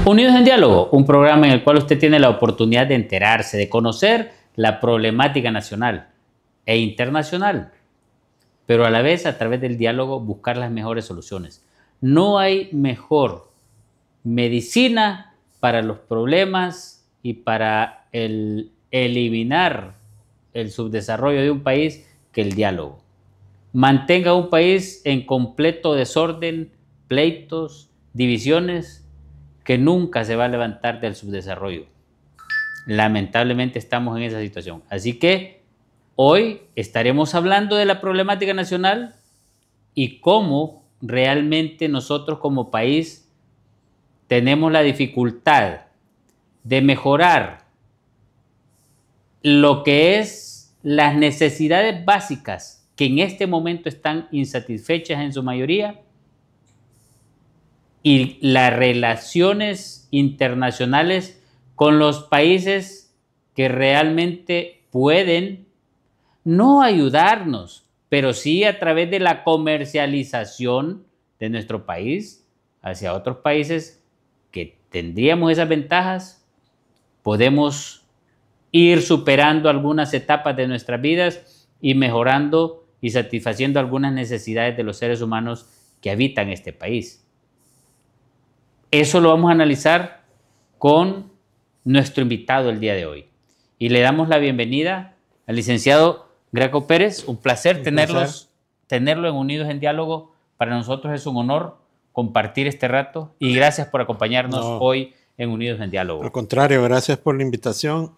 Unidos en Diálogo, un programa en el cual usted tiene la oportunidad de enterarse, de conocer la problemática nacional e internacional, pero a la vez a través del diálogo buscar las mejores soluciones. No hay mejor medicina para los problemas y para eliminar el subdesarrollo de un país que el diálogo. Mantenga un país en completo desorden, pleitos, divisiones, que nunca se va a levantar del subdesarrollo. Lamentablemente estamos en esa situación. Así que hoy estaremos hablando de la problemática nacional y cómo realmente nosotros como país tenemos la dificultad de mejorar lo que es las necesidades básicas que en este momento están insatisfechas en su mayoría, y las relaciones internacionales con los países que realmente pueden no ayudarnos, pero sí a través de la comercialización de nuestro país hacia otros países que tendríamos esas ventajas, podemos ir superando algunas etapas de nuestras vidas y mejorando y satisfaciendo algunas necesidades de los seres humanos que habitan este país. Eso lo vamos a analizar con nuestro invitado el día de hoy. Y le damos la bienvenida al licenciado Graco Pérez. Un placer tenerlo en Unidos en Diálogo. Para nosotros es un honor compartir este rato y gracias por acompañarnos hoy en Unidos en Diálogo. Al contrario, gracias por la invitación.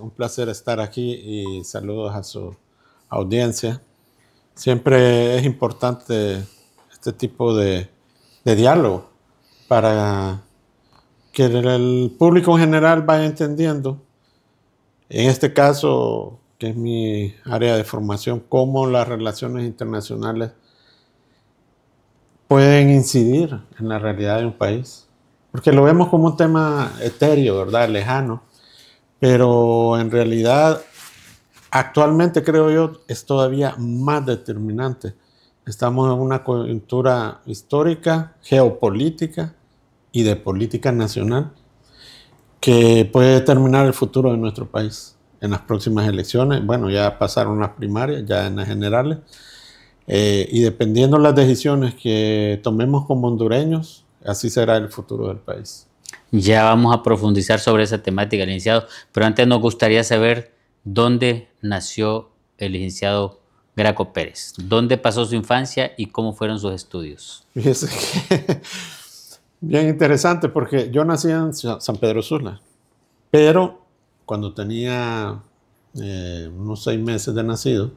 Un placer estar aquí y saludos a su audiencia. Siempre es importante este tipo de diálogo para que el público en general vaya entendiendo, en este caso, que es mi área de formación, cómo las relaciones internacionales pueden incidir en la realidad de un país. Porque lo vemos como un tema etéreo, ¿verdad? Lejano. Pero en realidad, actualmente creo yo, es todavía más determinante. Estamos en una coyuntura histórica, geopolítica y de política nacional que puede determinar el futuro de nuestro país en las próximas elecciones. Bueno, ya pasaron las primarias, ya en las generales, y dependiendo de las decisiones que tomemos como hondureños, así será el futuro del país. Ya vamos a profundizar sobre esa temática, licenciado, pero antes nos gustaría saber dónde nació el licenciado Graco Pérez, dónde pasó su infancia y cómo fueron sus estudios. Fíjese que bien interesante, porque yo nací en San Pedro Sula, pero cuando tenía unos 6 meses de nacido,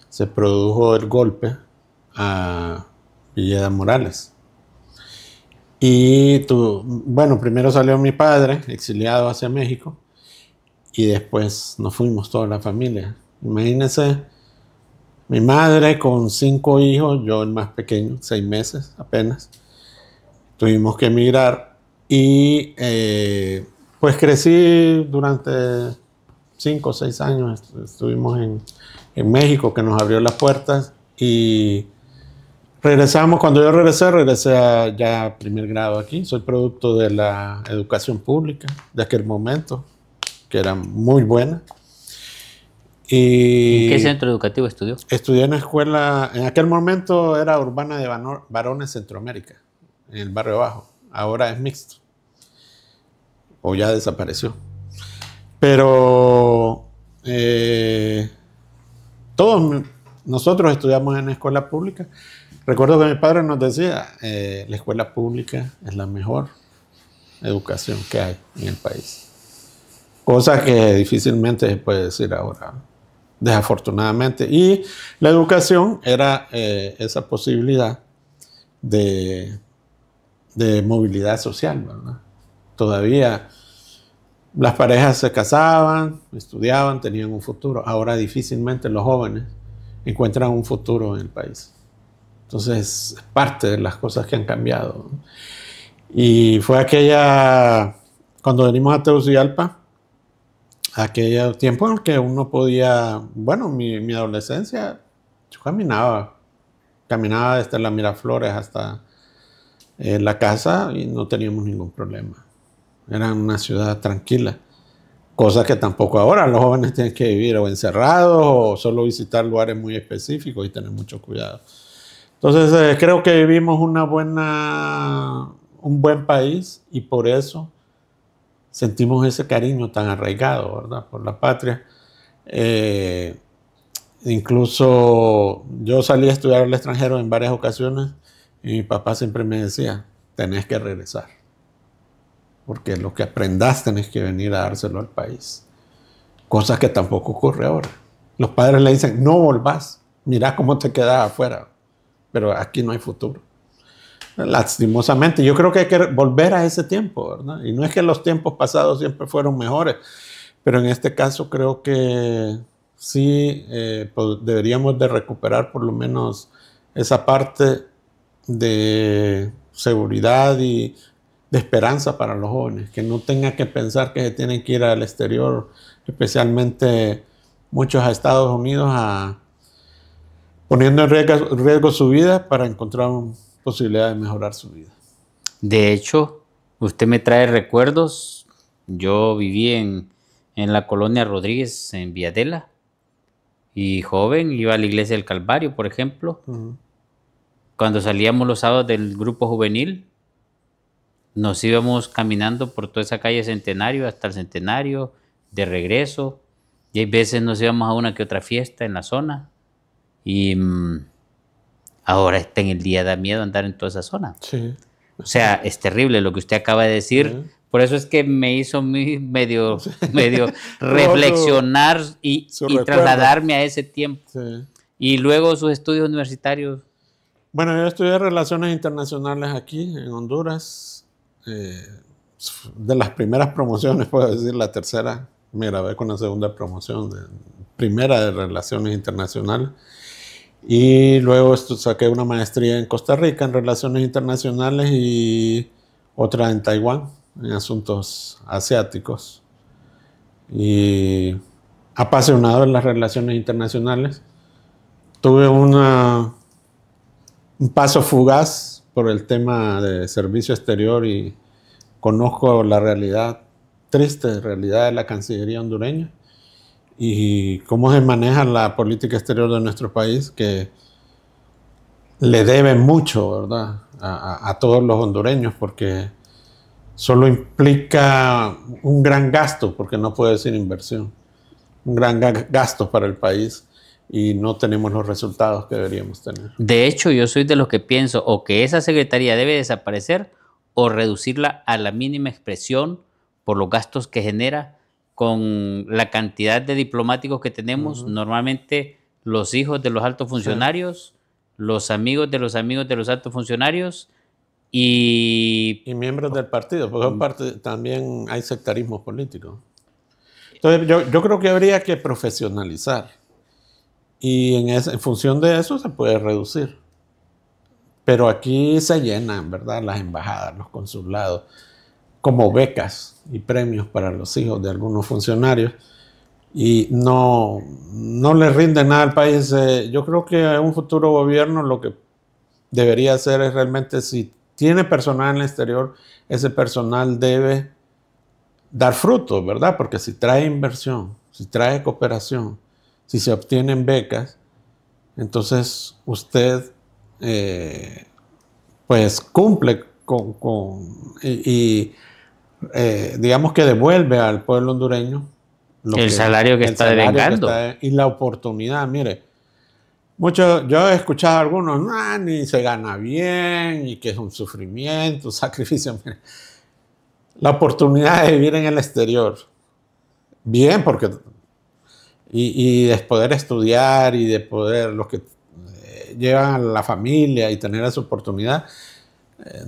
se produjo el golpe a Villeda Morales. Y bueno, primero salió mi padre, exiliado hacia México, y después nos fuimos toda la familia. Imagínense, mi madre con 5 hijos, yo el más pequeño, 6 meses apenas. Tuvimos que emigrar y pues crecí durante 5 o 6 años. Estuvimos en México, que nos abrió las puertas, y regresamos. Cuando yo regresé ya a primer grado aquí. Soy producto de la educación pública de aquel momento, que era muy buena. ¿En qué centro educativo estudió? Estudié en una escuela, en aquel momento era Urbana de Varones Centroamérica, en el barrio Bajo. Ahora es mixto, o ya desapareció. Pero todos nosotros estudiamos en escuela pública. Recuerdo que mi padre nos decía, la escuela pública es la mejor educación que hay en el país. Cosa que difícilmente se puede decir ahora, desafortunadamente. Y la educación era esa posibilidad de movilidad social, ¿verdad? Todavía las parejas se casaban, estudiaban, tenían un futuro. Ahora difícilmente los jóvenes encuentran un futuro en el país. Entonces, es parte de las cosas que han cambiado, ¿no? Y fue cuando venimos a Tegucigalpa, aquel tiempo en el que uno podía, bueno, mi adolescencia, yo caminaba desde la Miraflores hasta la casa y no teníamos ningún problema. Eran una ciudad tranquila. Cosa que tampoco ahora los jóvenes tienen que vivir o encerrados o solo visitar lugares muy específicos y tener mucho cuidado. Entonces creo que vivimos un buen país y por eso sentimos ese cariño tan arraigado, ¿verdad? Por la patria. Incluso yo salí a estudiar al extranjero en varias ocasiones y mi papá siempre me decía, tenés que regresar. Porque lo que aprendas tenés que venir a dárselo al país. Cosa que tampoco ocurre ahora. Los padres le dicen, no volvás, mirá cómo te quedas afuera. Pero aquí no hay futuro. Lastimosamente, yo creo que hay que volver a ese tiempo, ¿verdad? Y no es que los tiempos pasados siempre fueron mejores, pero en este caso creo que sí deberíamos de recuperar por lo menos esa parte de seguridad y de esperanza para los jóvenes, que no tengan que pensar que se tienen que ir al exterior, especialmente muchos a Estados Unidos, poniendo en riesgo su vida para encontrar una posibilidad de mejorar su vida. De hecho, usted me trae recuerdos. Yo viví en la colonia Rodríguez, en Villadela, y joven iba a la iglesia del Calvario, por ejemplo. Cuando salíamos los sábados del grupo juvenil, nos íbamos caminando por toda esa calle Centenario hasta el Centenario, de regreso, y hay veces nos íbamos a una que otra fiesta en la zona, y ahora en el día da miedo andar en toda esa zona. Sí. O sea, es terrible lo que usted acaba de decir, por eso es que me hizo medio reflexionar y trasladarme a ese tiempo. Sí. Y luego sus estudios universitarios. Bueno, yo estudié Relaciones Internacionales aquí en Honduras. De las primeras promociones, puedo decir, la tercera, me grabé con la segunda promoción, primera de Relaciones Internacionales. Y luego saqué una maestría en Costa Rica en Relaciones Internacionales y otra en Taiwán, en asuntos asiáticos. Y apasionado en las relaciones internacionales. Tuve un paso fugaz por el tema de servicio exterior y conozco la realidad, triste realidad de la Cancillería hondureña y cómo se maneja la política exterior de nuestro país, que le debe mucho, ¿verdad?, a todos los hondureños, porque solo implica un gran gasto, porque no puede ser inversión, un gran gasto para el país. Y no tenemos los resultados que deberíamos tener. De hecho, yo soy de los que pienso o que esa secretaría debe desaparecer o reducirla a la mínima expresión por los gastos que genera con la cantidad de diplomáticos que tenemos. Normalmente los hijos de los altos funcionarios, los amigos de los amigos de los altos funcionarios y miembros del partido, porque también hay sectarismo político. Entonces yo creo que habría que profesionalizar. Y en función de eso se puede reducir. Pero aquí se llenan, ¿verdad?, las embajadas, los consulados, como becas y premios para los hijos de algunos funcionarios. Y no le rinde nada al país. Yo creo que un futuro gobierno lo que debería hacer es realmente, si tiene personal en el exterior, ese personal debe dar frutos, ¿verdad? Porque si trae inversión, si trae cooperación, si se obtienen becas, entonces usted pues cumple digamos que devuelve al pueblo hondureño el salario que está devengando. Y la oportunidad. Mire, yo he escuchado a algunos, ni se gana bien y que es un sufrimiento, un sacrificio. Mire, la oportunidad de vivir en el exterior, bien, porque y de poder estudiar y de poder, los que llevan a la familia y tener esa oportunidad,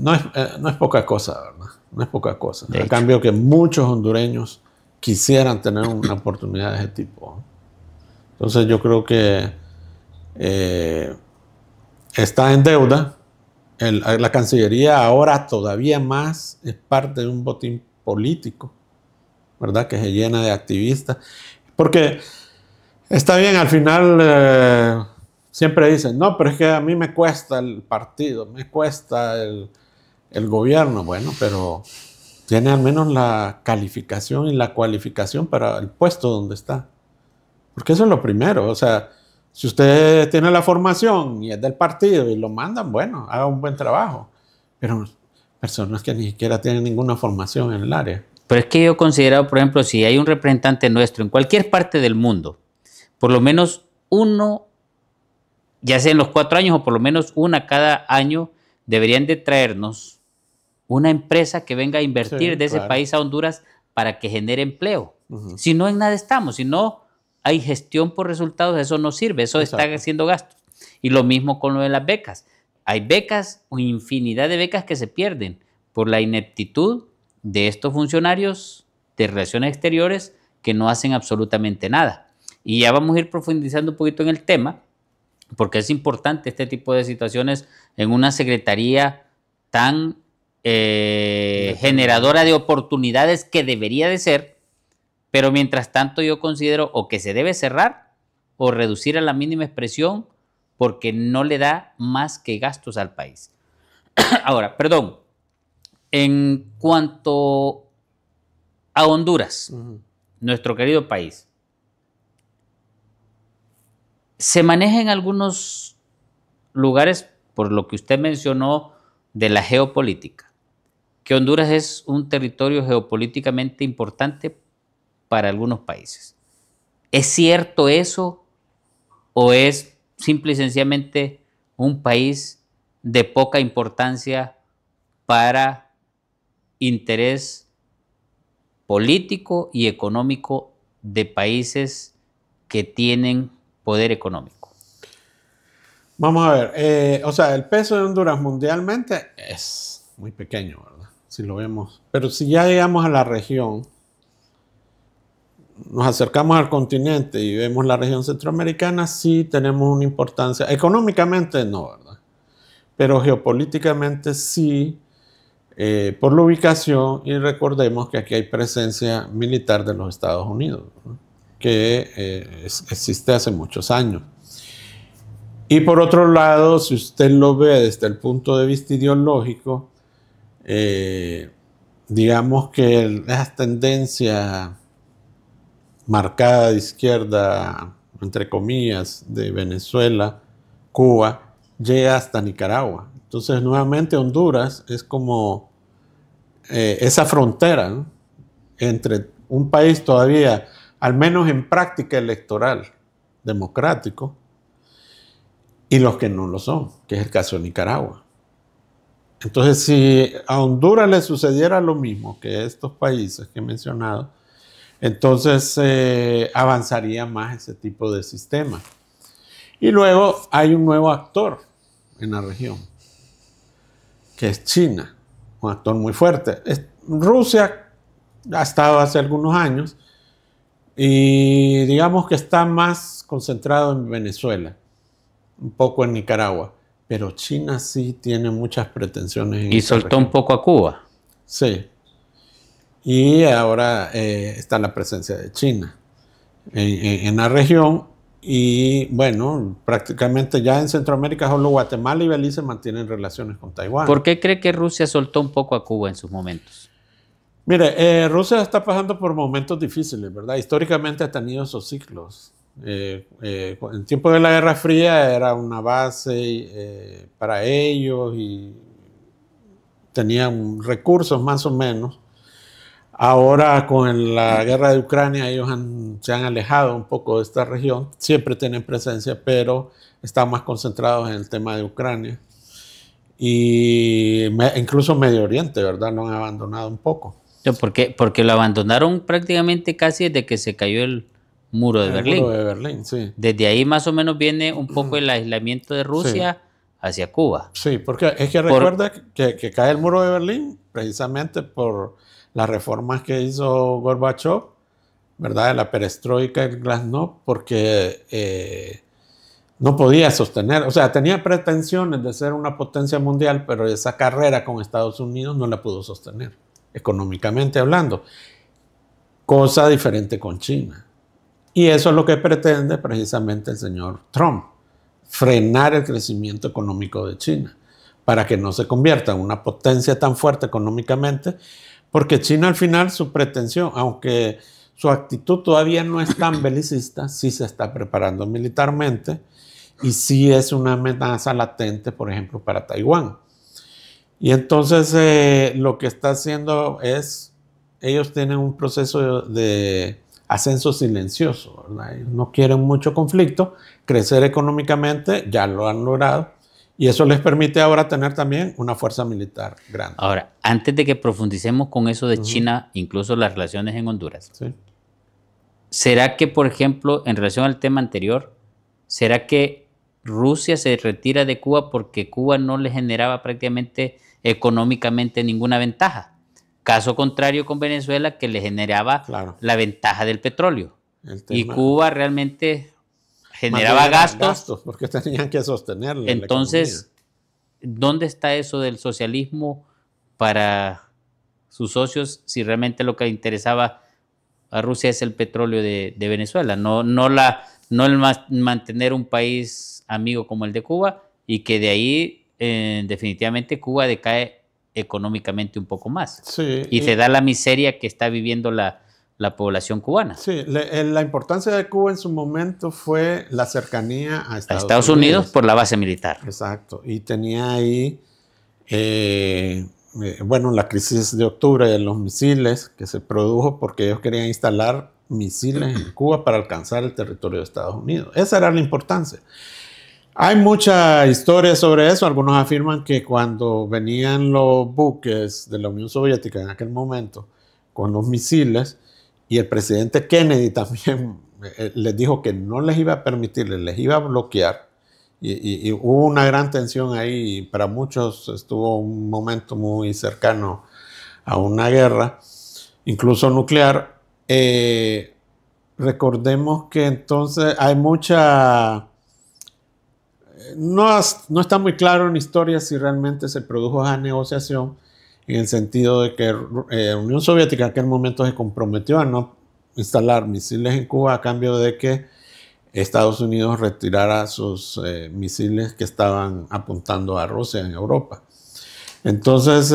no es poca cosa, ¿verdad? No es poca cosa. A cambio que muchos hondureños quisieran tener una oportunidad de ese tipo. Entonces yo creo que está en deuda. La Cancillería ahora todavía más es parte de un botín político, ¿verdad?, que se llena de activistas. Porque está bien, al final siempre dicen, no, pero es que a mí me cuesta el partido, me cuesta el gobierno. Bueno, pero tiene al menos la calificación y la cualificación para el puesto donde está. Porque eso es lo primero. O sea, si usted tiene la formación y es del partido y lo mandan, bueno, haga un buen trabajo. Pero personas que ni siquiera tienen ninguna formación en el área. Pero es que yo he considerado, por ejemplo, si hay un representante nuestro en cualquier parte del mundo, por lo menos uno, ya sea en los 4 años o por lo menos una cada año, deberían de traernos una empresa que venga a invertir de ese país a Honduras para que genere empleo. Si no, en nada estamos. Si no hay gestión por resultados, eso no sirve. Eso está haciendo gastos. Y lo mismo con lo de las becas. Hay becas o infinidad de becas que se pierden por la ineptitud de estos funcionarios de relaciones exteriores que no hacen absolutamente nada. Y ya vamos a ir profundizando un poquito en el tema, porque es importante este tipo de situaciones en una secretaría tan generadora de oportunidades que debería de ser, pero mientras tanto yo considero o que se debe cerrar o reducir a la mínima expresión porque no le da más que gastos al país. Ahora, perdón, en cuanto a Honduras, nuestro querido país, se maneja en algunos lugares, por lo que usted mencionó de la geopolítica, que Honduras es un territorio geopolíticamente importante para algunos países. ¿Es cierto eso o es simple y sencillamente un país de poca importancia para interés político y económico de países que tienen poder económico? Vamos a ver, o sea, el peso de Honduras mundialmente es muy pequeño, ¿verdad? Si lo vemos. Pero si ya llegamos a la región, nos acercamos al continente y vemos la región centroamericana, sí tenemos una importancia. Económicamente no, ¿verdad? Pero geopolíticamente sí, por la ubicación, y recordemos que aquí hay presencia militar de los Estados Unidos, ¿no? Que existe hace muchos años. Y por otro lado, si usted lo ve desde el punto de vista ideológico, digamos que esa tendencia marcada de izquierda, entre comillas, de Venezuela, Cuba, llega hasta Nicaragua. Entonces, nuevamente Honduras es como esa frontera, ¿no?, entre un país todavía, al menos en práctica electoral, democrático, y los que no lo son, que es el caso de Nicaragua. Entonces, si a Honduras le sucediera lo mismo que a estos países que he mencionado, entonces avanzaría más ese tipo de sistema. Y luego hay un nuevo actor en la región, que es China, un actor muy fuerte. Rusia ha estado hace algunos años y digamos que está más concentrado en Venezuela, un poco en Nicaragua, pero China sí tiene muchas pretensiones en y soltó región. Un poco a Cuba. Sí. Y ahora está la presencia de China en la región. Y bueno, prácticamente ya en Centroamérica solo Guatemala y Belice mantienen relaciones con Taiwán. ¿Por qué cree que Rusia soltó un poco a Cuba en sus momentos? Mire, Rusia está pasando por momentos difíciles, ¿verdad? Históricamente ha tenido esos ciclos. En tiempo de la Guerra Fría era una base para ellos y tenían recursos más o menos. Ahora con la guerra de Ucrania ellos se han alejado un poco de esta región, siempre tienen presencia, pero están más concentrados en el tema de Ucrania y incluso Medio Oriente, ¿verdad? Lo han abandonado un poco. Porque lo abandonaron prácticamente casi desde que se cayó el muro de Berlín. El muro de Berlín, sí. Desde ahí más o menos viene un poco el aislamiento de Rusia hacia Cuba. Sí, porque es que recuerda que cae el muro de Berlín precisamente por las reformas que hizo Gorbachev, ¿verdad? De la perestroika y el glasnost, porque no podía sostener, o sea, tenía pretensiones de ser una potencia mundial, pero esa carrera con Estados Unidos no la pudo sostener, económicamente hablando. Cosa diferente con China. Y eso es lo que pretende precisamente el señor Trump, frenar el crecimiento económico de China, para que no se convierta en una potencia tan fuerte económicamente, Porque China al final su pretensión, aunque su actitud todavía no es tan belicista, sí se está preparando militarmente y sí es una amenaza latente, por ejemplo, para Taiwán. Y entonces lo que está haciendo es, ellos tienen un proceso de ascenso silencioso, ¿verdad? Ellos no quieren mucho conflicto, crecer económicamente, ya lo han logrado, y eso les permite ahora tener también una fuerza militar grande. Ahora, antes de que profundicemos con eso de China, incluso las relaciones en Honduras, Sí. ¿será que, por ejemplo, en relación al tema anterior, será que Rusia se retira de Cuba porque Cuba no le generaba prácticamente económicamente ninguna ventaja? Caso contrario con Venezuela, que le generaba la ventaja del petróleo. Y Cuba realmente generaba gastos. Porque tenían que sostenerle. Entonces, ¿dónde está eso del socialismo para sus socios si realmente lo que interesaba a Rusia es el petróleo de Venezuela? No el mantener un país amigo como el de Cuba, y que de ahí definitivamente Cuba decae económicamente un poco más. Sí, y se da la miseria que está viviendo la población cubana. Sí, la importancia de Cuba en su momento fue la cercanía a Estados Unidos por la base militar. Exacto, y tenía ahí, bueno, la crisis de octubre de los misiles que se produjo porque ellos querían instalar misiles en Cuba para alcanzar el territorio de Estados Unidos. Esa era la importancia. Hay mucha historia sobre eso. Algunos afirman que cuando venían los buques de la Unión Soviética en aquel momento con los misiles, y el presidente Kennedy también les dijo que no les iba a permitir, les iba a bloquear, y hubo una gran tensión ahí, y para muchos estuvo un momento muy cercano a una guerra, incluso nuclear. Recordemos que entonces hay mucha... No está muy claro en la historia si realmente se produjo esa negociación, en el sentido de que la Unión Soviética en aquel momento se comprometió a no instalar misiles en Cuba a cambio de que Estados Unidos retirara sus misiles que estaban apuntando a Rusia en Europa. Entonces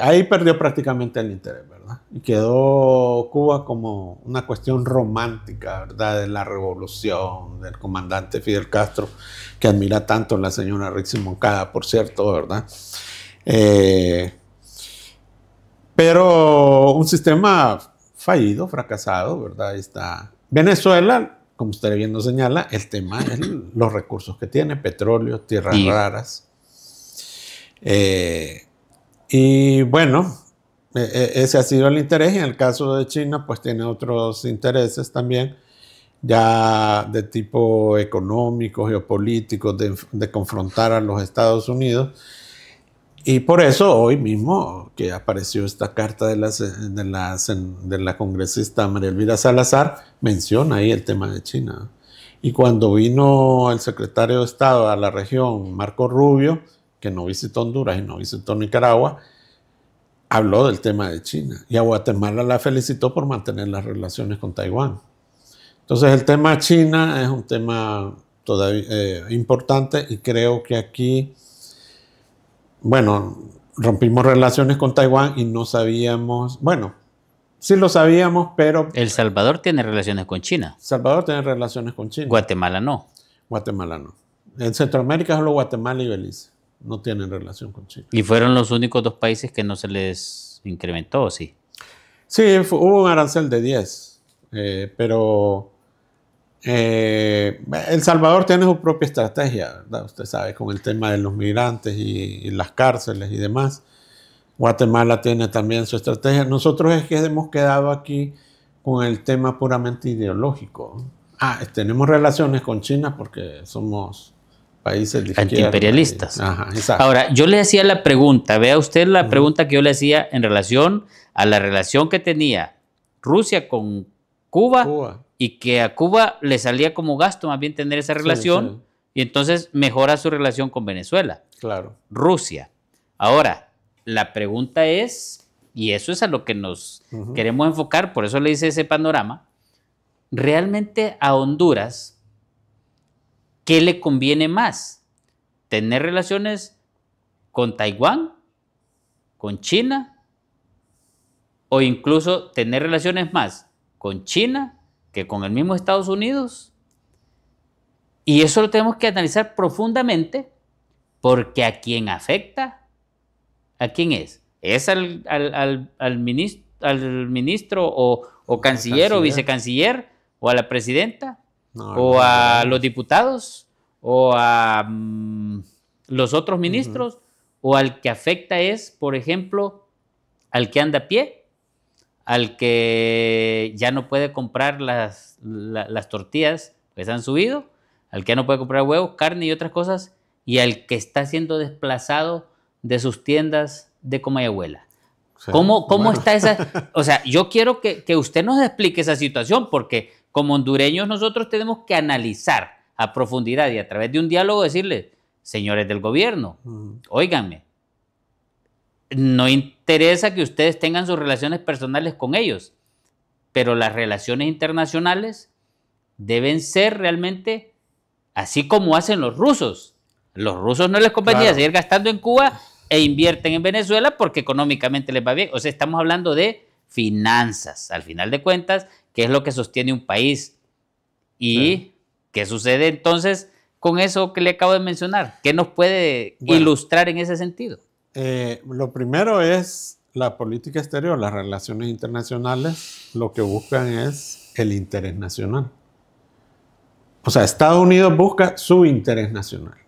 ahí perdió prácticamente el interés, ¿verdad? Y quedó Cuba como una cuestión romántica, ¿verdad? De la revolución, del comandante Fidel Castro, que admira tanto la señora Rixi Moncada, por cierto, ¿verdad? Pero un sistema fallido, fracasado, ¿verdad? Ahí está. Venezuela, como usted bien nos señala, el tema es los recursos que tiene, petróleo, tierras raras. Y bueno, ese ha sido el interés. Y en el caso de China, pues tiene otros intereses también, ya de tipo económico, geopolítico, de confrontar a los Estados Unidos. Y por eso hoy mismo que apareció esta carta de la congresista María Elvira Salazar, menciona ahí el tema de China. Y cuando vino el secretario de Estado a la región, Marco Rubio, que no visitó Honduras y no visitó Nicaragua, habló del tema de China. Y a Guatemala la felicitó por mantener las relaciones con Taiwán. Entonces el tema China es un tema todavía importante, y creo que aquí, bueno, rompimos relaciones con Taiwán y no sabíamos, bueno, sí lo sabíamos, pero... El Salvador tiene relaciones con China. Salvador tiene relaciones con China. Guatemala no. Guatemala no. En Centroamérica solo Guatemala y Belice no tienen relación con China. ¿Y fueron los únicos dos países que no se les incrementó, sí? Sí, hubo un arancel de 10, pero El Salvador tiene su propia estrategia, ¿verdad? Usted sabe, con el tema de los migrantes y las cárceles y demás. Guatemala tiene también su estrategia. Nosotros es que hemos quedado aquí con el tema puramente ideológico. Tenemos relaciones con China porque somos países de izquierda. Antiimperialistas. Ajá, exacto. Ahora, yo le hacía la pregunta, vea usted la pregunta que yo le hacía en relación a la relación que tenía Rusia con Cuba. Y que a Cuba le salía como gasto más bien tener esa relación, sí. Y entonces mejora su relación con Venezuela. Claro. Rusia. Ahora, la pregunta es, y eso es a lo que nos queremos enfocar, por eso le hice ese panorama, ¿realmente a Honduras qué le conviene más? ¿Tener relaciones con Taiwán, con China o incluso tener relaciones más con China que con el mismo Estados Unidos. Y eso lo tenemos que analizar profundamente, porque a quien afecta, ¿a quién es? ¿Es al ministro o canciller o vicecanciller? ¿O a la presidenta? No, ¿O a los diputados? ¿O a los otros ministros? ¿O al que afecta es, por ejemplo, al que anda a pie? ¿Al que ya no puede comprar las tortillas que se han subido? ¿Al que ya no puede comprar huevos, carne y otras cosas? Y al que está siendo desplazado de sus tiendas de Comayagüela. Sí, ¿Cómo está esa? O sea, yo quiero que usted nos explique esa situación, porque como hondureños nosotros tenemos que analizar a profundidad y a través de un diálogo decirles, señores del gobierno, óiganme, no interesa que ustedes tengan sus relaciones personales con ellos, pero las relaciones internacionales deben ser realmente así como hacen los rusos. Los rusos no les convenía seguir gastando en Cuba e invierten en Venezuela porque económicamente les va bien. O sea, estamos hablando de finanzas, al final de cuentas, que es lo que sostiene un país. ¿Y qué sucede entonces con eso que le acabo de mencionar? ¿Qué nos puede ilustrar en ese sentido? Lo primero es la política exterior, las relaciones internacionales, lo que buscan es el interés nacional. O sea, Estados Unidos busca su interés nacional.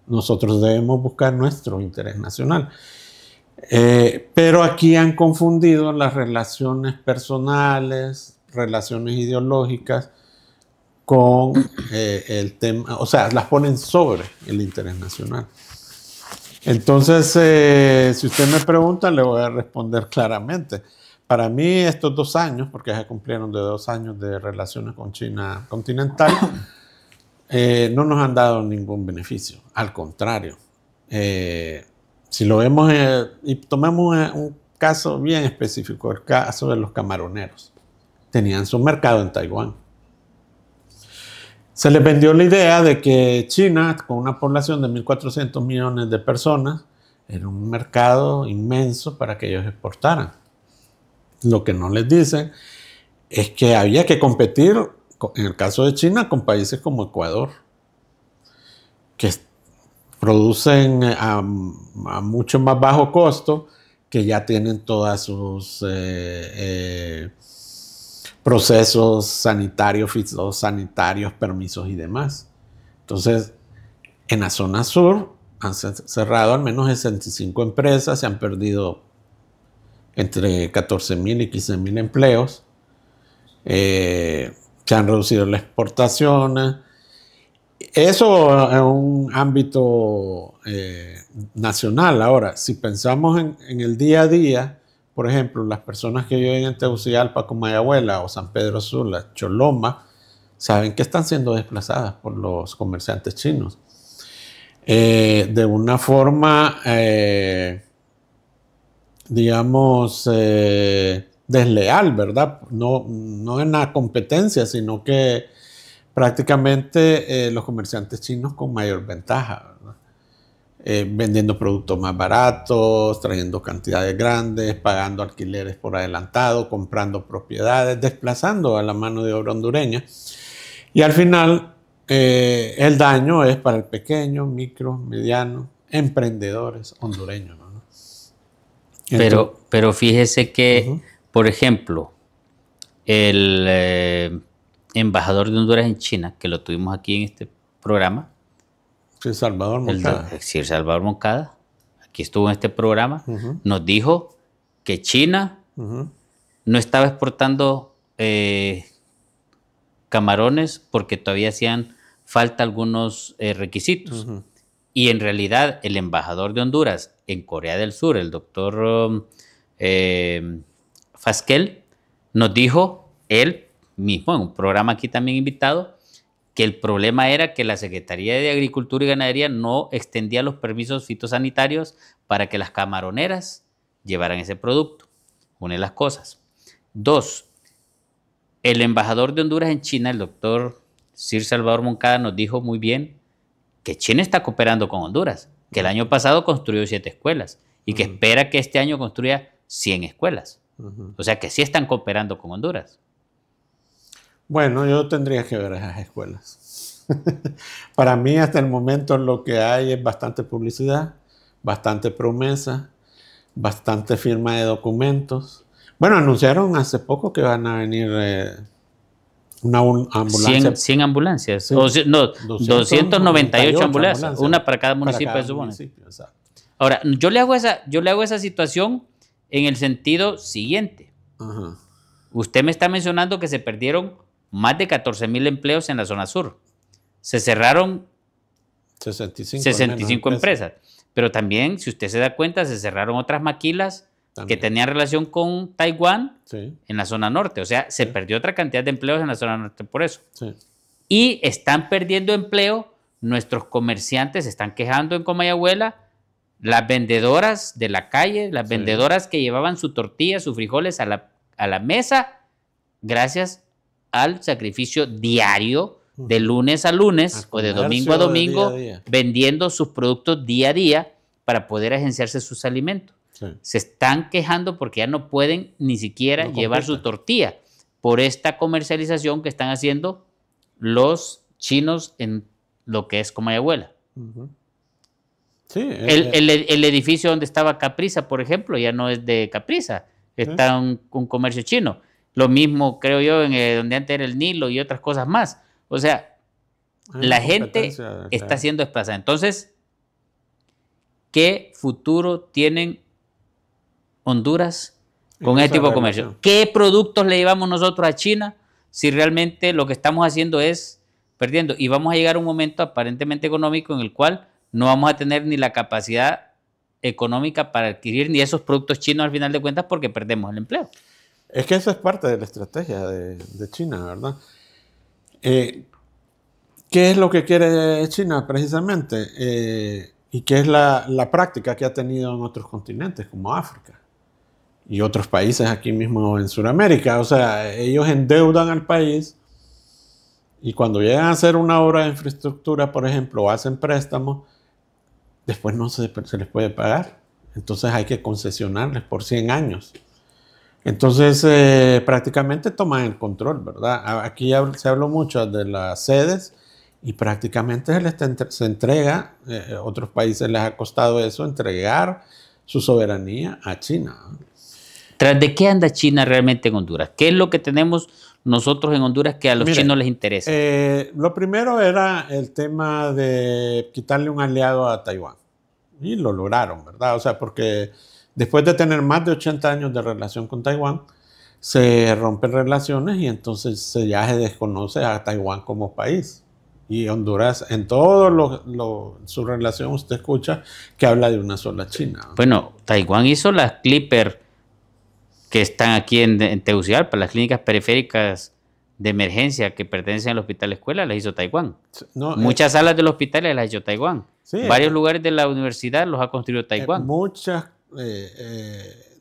Nosotros debemos buscar nuestro interés nacional. Pero aquí han confundido las relaciones personales, relaciones ideológicas con el tema, o sea, las ponen sobre el interés nacional. Entonces, si usted me pregunta, le voy a responder claramente. Para mí, estos 2 años, porque ya se cumplieron de 2 años de relaciones con China continental, no nos han dado ningún beneficio. Al contrario, si lo vemos y tomemos un caso bien específico, el caso de los camaroneros. Tenían su mercado en Taiwán. Se les vendió la idea de que China, con una población de 1.400 millones de personas, era un mercado inmenso para que ellos exportaran. Lo que no les dicen es que había que competir, en el caso de China, con países como Ecuador, que producen a mucho más bajo costo, que ya tienen todas sus procesos sanitarios, fitosanitarios, permisos y demás. Entonces, en la zona sur han cerrado al menos 65 empresas, se han perdido entre 14.000 y 15.000 empleos, se han reducido las exportaciones. Eso en un ámbito nacional. Ahora, si pensamos en el día a día, por ejemplo, las personas que viven en Tegucigalpa, Comayagüela o San Pedro Sula, Choloma, saben que están siendo desplazadas por los comerciantes chinos. De una forma, digamos, desleal, ¿verdad? No en la competencia, sino que prácticamente los comerciantes chinos con mayor ventaja, ¿verdad? Vendiendo productos más baratos, trayendo cantidades grandes, pagando alquileres por adelantado, comprando propiedades, desplazando a la mano de obra hondureña. Y al final, el daño es para el pequeño, micro, mediano, emprendedores hondureños, ¿no? Pero fíjese que, por ejemplo, el embajador de Honduras en China, que lo tuvimos aquí en este programa, Sir Salvador Moncada. Sir Salvador Moncada, aquí estuvo en este programa, nos dijo que China no estaba exportando camarones porque todavía hacían falta algunos requisitos. Y en realidad el embajador de Honduras en Corea del Sur, el doctor Fasquel, nos dijo, él mismo en un programa aquí también invitado, que el problema era que la Secretaría de Agricultura y Ganadería no extendía los permisos fitosanitarios para que las camaroneras llevaran ese producto. Una de las cosas. 2, el embajador de Honduras en China, el doctor Sir Salvador Moncada, nos dijo muy bien que China está cooperando con Honduras, que el año pasado construyó 7 escuelas y que espera que este año construya 100 escuelas. O sea que sí están cooperando con Honduras. Bueno, yo tendría que ver esas escuelas. Para mí, hasta el momento, lo que hay es bastante publicidad, bastante promesa, bastante firma de documentos. Bueno, anunciaron hace poco que van a venir una ambulancia. 100 ambulancias. Sí, no, 298 ambulancias. Una para cada municipio, para cada se supone. municipio, exacto. Ahora, yo le hago esa situación en el sentido siguiente. Ajá. Usted me está mencionando que se perdieron más de 14,000 empleos en la zona sur. Se cerraron 65 empresas. Pero también, si usted se da cuenta, se cerraron otras maquilas que tenían relación con Taiwán en la zona norte. O sea, se perdió otra cantidad de empleos en la zona norte por eso. Sí. Y están perdiendo empleo. Nuestros comerciantes se están quejando en Comayagüela. Las vendedoras de la calle, las vendedoras que llevaban su tortilla, sus frijoles a la mesa, gracias al sacrificio diario de lunes a lunes o de domingo a domingo, día. Vendiendo sus productos día a día para poder agenciarse sus alimentos. Sí. Se están quejando porque ya no pueden ni siquiera llevar su tortilla por esta comercialización que están haciendo los chinos en lo que es Comayagüela. Sí, el edificio donde estaba Capriza, por ejemplo, ya no es de Capriza, está un comercio chino. Lo mismo, creo yo, donde antes era el Nilo y otras cosas más. O sea, la gente está siendo desplazada. Entonces, ¿qué futuro tienen Honduras con este tipo de comercio? ¿Qué productos le llevamos nosotros a China si realmente lo que estamos haciendo es perdiendo? Y vamos a llegar a un momento aparentemente económico en el cual no vamos a tener ni la capacidad económica para adquirir ni esos productos chinos al final de cuentas porque perdemos el empleo. Es que eso es parte de la estrategia de China, ¿verdad? ¿Qué es lo que quiere China precisamente? Y qué es la práctica que ha tenido en otros continentes como África y otros países aquí mismo en Sudamérica. O sea, ellos endeudan al país y cuando llegan a hacer una obra de infraestructura, por ejemplo, o hacen préstamos, después no se les puede pagar. Entonces hay que concesionarles por 100 años. Entonces prácticamente toman el control, ¿verdad? Aquí se habló mucho de las sedes y prácticamente se entrega, otros países les ha costado eso, entregar su soberanía a China. ¿Tras de qué anda China realmente en Honduras? ¿Qué es lo que tenemos nosotros en Honduras que a los chinos les interesa? Lo primero era el tema de quitarle un aliado a Taiwán. Y lo lograron, ¿verdad? O sea, porque después de tener más de 80 años de relación con Taiwán, se rompen relaciones y entonces ya se desconoce a Taiwán como país. Y Honduras, en todo su relación, usted escucha que habla de una sola China. Bueno, Taiwán hizo las Clipper que están aquí en Tegucigalpa, las clínicas periféricas de emergencia que pertenecen al hospital escuela, las hizo Taiwán. Muchas salas del hospital las hizo Taiwán. Sí, varios lugares de la universidad los ha construido Taiwán. Muchas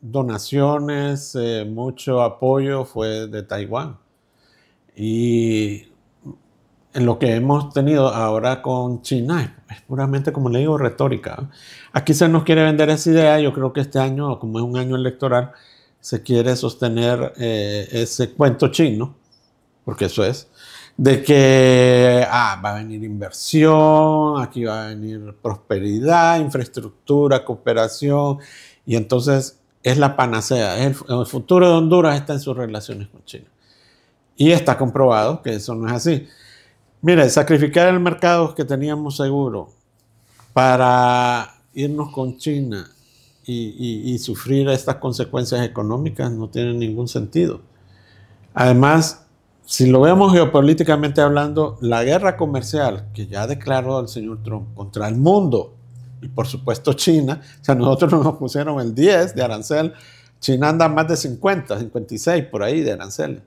donaciones, mucho apoyo fue de Taiwán. Y en lo que hemos tenido ahora con China es puramente, como le digo, retórica. Aquí se nos quiere vender esa idea. Yo creo que este año, como es un año electoral, se quiere sostener ese cuento chino, porque eso es, de que va a venir inversión, aquí va a venir prosperidad, infraestructura, cooperación, y entonces es la panacea. El futuro de Honduras está en sus relaciones con China. Y está comprobado que eso no es así. Mire, sacrificar el mercado que teníamos seguro para irnos con China y sufrir estas consecuencias económicas no tiene ningún sentido. Además, si lo vemos geopolíticamente hablando, la guerra comercial que ya declaró el señor Trump contra el mundo y por supuesto China, o sea, nosotros nos pusieron el 10 de arancel, China anda más de 50, 56 por ahí de aranceles.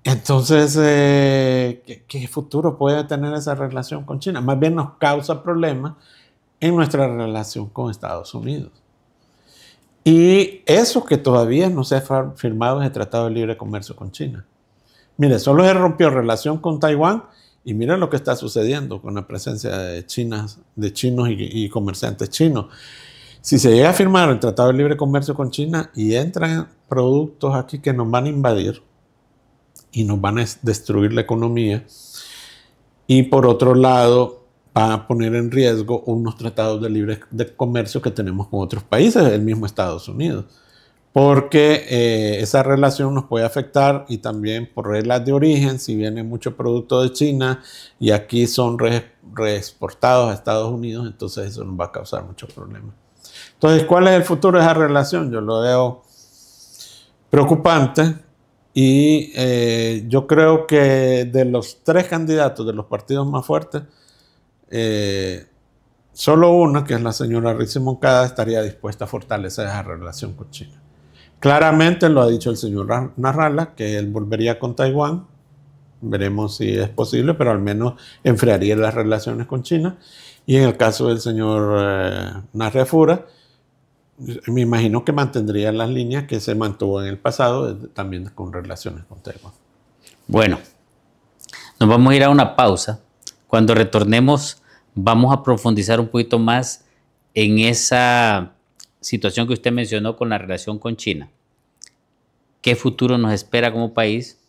Entonces, ¿qué futuro puede tener esa relación con China? Más bien nos causa problemas en nuestra relación con Estados Unidos. Y eso que todavía no se ha firmado es el Tratado de Libre Comercio con China. Mire, solo se rompió relación con Taiwán y miren lo que está sucediendo con la presencia de chinos y comerciantes chinos. Si se llega a firmar el Tratado de Libre Comercio con China y entran productos aquí que nos van a invadir y nos van a destruir la economía, y por otro lado van a poner en riesgo unos tratados de libre comercio que tenemos con otros países, el mismo Estados Unidos, porque esa relación nos puede afectar, y también por reglas de origen, si viene mucho producto de China y aquí son reexportados a Estados Unidos, entonces eso nos va a causar muchos problemas. Entonces, ¿cuál es el futuro de esa relación? Yo lo veo preocupante, y yo creo que de los 3 candidatos de los partidos más fuertes, solo una, que es la señora Rixi Moncada, estaría dispuesta a fortalecer esa relación con China. Claramente lo ha dicho el señor Nasrallah, que él volvería con Taiwán. Veremos si es posible, pero al menos enfriaría las relaciones con China. Y en el caso del señor Narria Fura, me imagino que mantendría las líneas que se mantuvo en el pasado, también con relaciones con Taiwán. Bueno, nos vamos a ir a una pausa. Cuando retornemos, vamos a profundizar un poquito más en esa situación que usted mencionó con la relación con China. ¿Qué futuro nos espera como país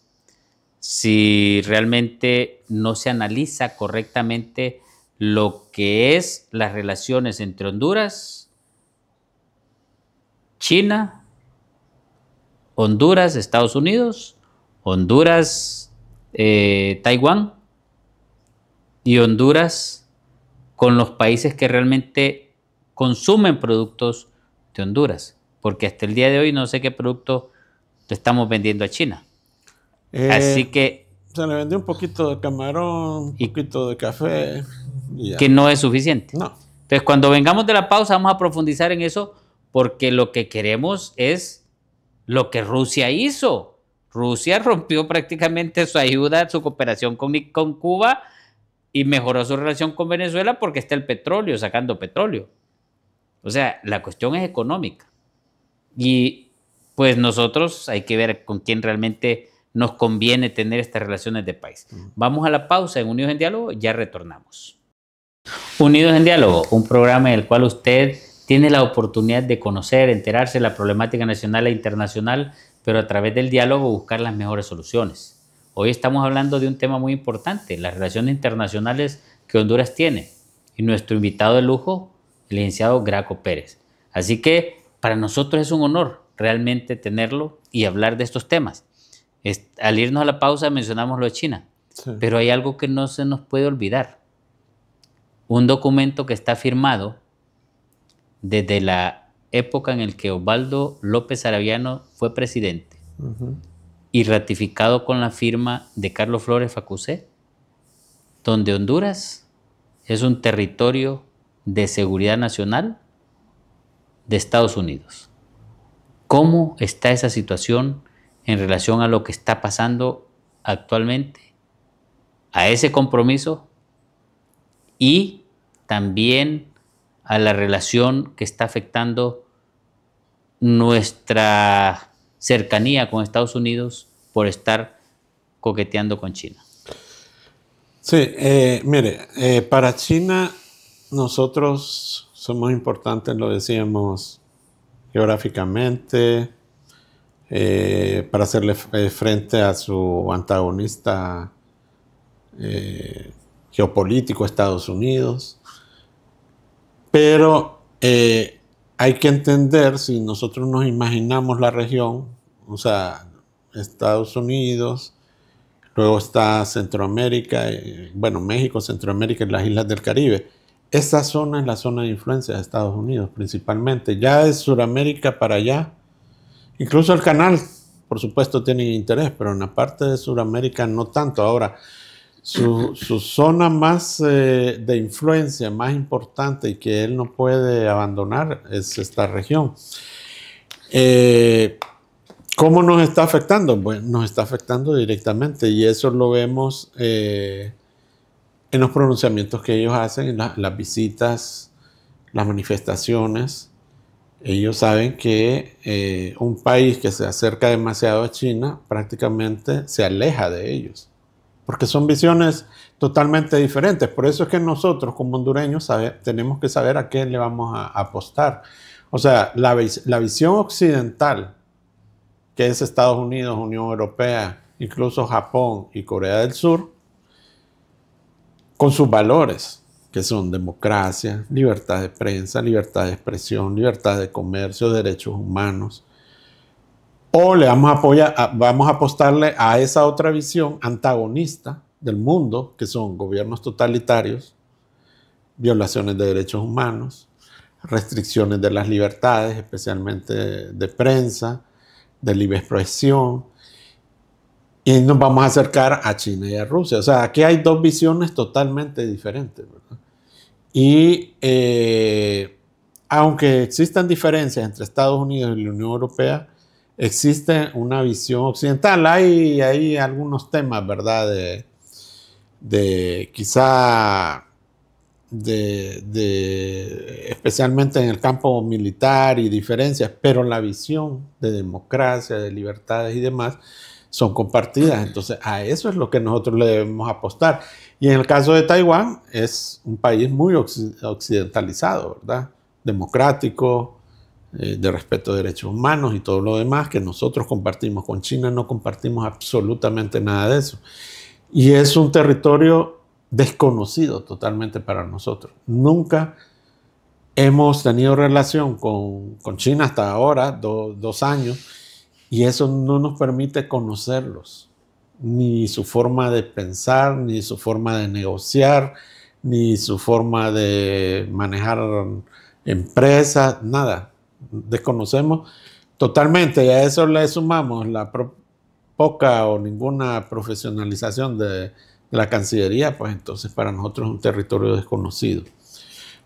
si realmente no se analiza correctamente lo que es las relaciones entre Honduras, China, Honduras, Estados Unidos, Honduras, Taiwán, y Honduras con los países que realmente consumen productos de Honduras? Porque hasta el día de hoy no sé qué producto le estamos vendiendo a China. Así que... Se le vendió un poquito de camarón, un poquito de café. Y ya. Que no es suficiente. No. Entonces, cuando vengamos de la pausa, vamos a profundizar en eso, porque lo que queremos es lo que Rusia hizo. Rusia rompió prácticamente su ayuda, su cooperación con Cuba, y mejoró su relación con Venezuela porque está el petróleo, sacando petróleo. O sea, la cuestión es económica. Y pues nosotros hay que ver con quién realmente nos conviene tener estas relaciones de país. Vamos a la pausa en Unidos en Diálogo, ya retornamos. Unidos en Diálogo, un programa en el cual usted tiene la oportunidad de conocer, enterarse de la problemática nacional e internacional, pero a través del diálogo buscar las mejores soluciones. Hoy estamos hablando de un tema muy importante, las relaciones internacionales que Honduras tiene, y nuestro invitado de lujo, el licenciado Graco Pérez. Así que para nosotros es un honor realmente tenerlo y hablar de estos temas. Al irnos a la pausa mencionamos lo de China, sí, pero hay algo que no se nos puede olvidar. Un documento que está firmado desde la época en la que Osvaldo López Araviano fue presidente, y ratificado con la firma de Carlos Flores Facusé, donde Honduras es un territorio de seguridad nacional de Estados Unidos. ¿Cómo está esa situación en relación a lo que está pasando actualmente, a ese compromiso y también a la relación que está afectando nuestra cercanía con Estados Unidos por estar coqueteando con China? Sí, mire, para China nosotros somos importantes, lo decíamos, geográficamente, para hacerle frente a su antagonista geopolítico, Estados Unidos. Pero hay que entender, si nosotros nos imaginamos la región, o sea, Estados Unidos, luego está Centroamérica, bueno, México, Centroamérica y las islas del Caribe. Esa zona es la zona de influencia de Estados Unidos principalmente. Ya de Sudamérica para allá, incluso el canal, por supuesto, tiene interés, pero en la parte de Sudamérica no tanto. Ahora, su zona más de influencia, más importante y que él no puede abandonar es esta región. ¿Cómo nos está afectando? Bueno, nos está afectando directamente, y eso lo vemos en los pronunciamientos que ellos hacen, en las visitas, las manifestaciones. Ellos saben que un país que se acerca demasiado a China prácticamente se aleja de ellos. porque son visiones totalmente diferentes. Por eso es que nosotros como hondureños tenemos que saber a qué le vamos a apostar. O sea, la visión occidental, que es Estados Unidos, Unión Europea, incluso Japón y Corea del Sur, con sus valores, que son democracia, libertad de prensa, libertad de expresión, libertad de comercio, derechos humanos. O le vamos a apostarle a esa otra visión antagonista del mundo, que son gobiernos totalitarios, violaciones de derechos humanos, restricciones de las libertades, especialmente de prensa, de libre expresión, y nos vamos a acercar a China y a Rusia. O sea, aquí hay dos visiones totalmente diferentes, ¿verdad? Y aunque existan diferencias entre Estados Unidos y la Unión Europea, existe una visión occidental. Hay algunos temas, ¿verdad? Especialmente en el campo militar y diferencias, pero la visión de democracia, de libertades y demás son compartidas. Entonces, a eso es lo que nosotros le debemos apostar. Y en el caso de Taiwán, es un país muy occidentalizado, ¿verdad? Democrático, de respeto de derechos humanos y todo lo demás que nosotros compartimos. Con China no compartimos absolutamente nada de eso. Y es un territorio desconocido totalmente para nosotros. Nunca hemos tenido relación con China hasta ahora, 2 años, y eso no nos permite conocerlos, ni su forma de pensar, ni su forma de negociar, ni su forma de manejar empresas, nada. Desconocemos totalmente, y a eso le sumamos la poca o ninguna profesionalización de la Cancillería, pues entonces para nosotros es un territorio desconocido.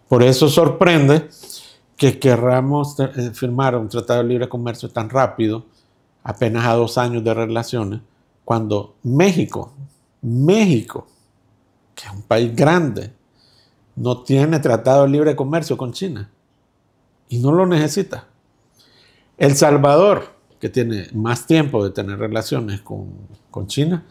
Por eso sorprende que querramos firmar un tratado de libre comercio tan rápido, apenas a 2 años de relaciones, cuando México, que es un país grande, no tiene tratado de libre comercio con China y no lo necesita. El Salvador, que tiene más tiempo de tener relaciones con China,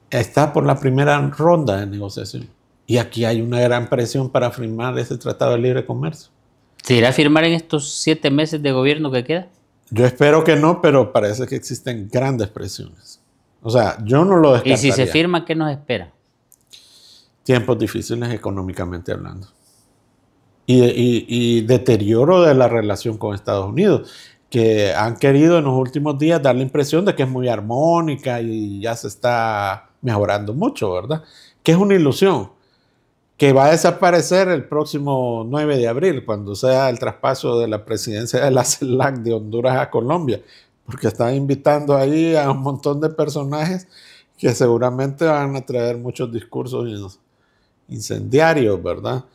está por la primera ronda de negociación. Y aquí hay una gran presión para firmar ese tratado de libre comercio. ¿Se irá a firmar en estos 7 meses de gobierno que queda? Yo espero que no, pero parece que existen grandes presiones. O sea, yo no lo descartaría. Y si se firma, ¿qué nos espera? Tiempos difíciles económicamente hablando. Y deterioro de la relación con Estados Unidos, que han querido en los últimos días dar la impresión de que es muy armónica y ya se está mejorando mucho, ¿verdad? Que es una ilusión, que va a desaparecer el próximo 9 de abril, cuando sea el traspaso de la presidencia de la CELAC de Honduras a Colombia, porque están invitando ahí a un montón de personajes que seguramente van a traer muchos discursos incendiarios, ¿verdad?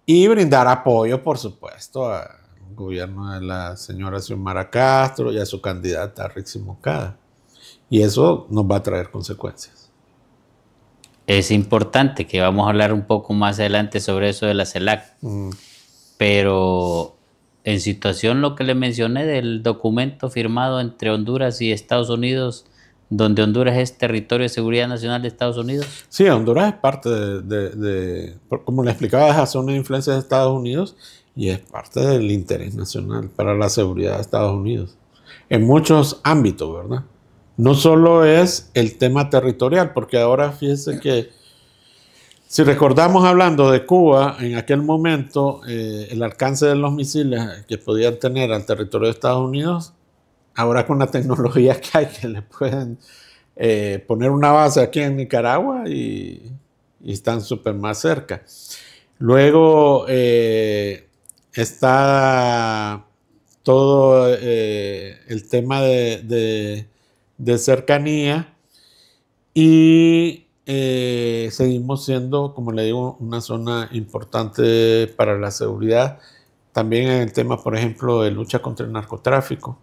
Y brindar apoyo, por supuesto, al gobierno de la señora Xiomara Castro y a su candidata Rixi Moncada. Y eso nos va a traer consecuencias. Es importante que vamos a hablar un poco más adelante sobre eso de la CELAC. Pero en situación lo que le mencioné del documento firmado entre Honduras y Estados Unidos, donde Honduras es territorio de seguridad nacional de Estados Unidos. Sí, Honduras es parte como le explicaba, es la zona de influencia de Estados Unidos y es parte del interés nacional para la seguridad de Estados Unidos. En muchos ámbitos, ¿verdad? No solo es el tema territorial, porque ahora fíjense que si recordamos hablando de Cuba, en aquel momento el alcance de los misiles que podían tener al territorio de Estados Unidos, ahora con la tecnología que hay, que le pueden poner una base aquí en Nicaragua y están súper más cerca. Luego está todo el tema de cercanía y seguimos siendo, como le digo, una zona importante para la seguridad. También en el tema, por ejemplo, de lucha contra el narcotráfico,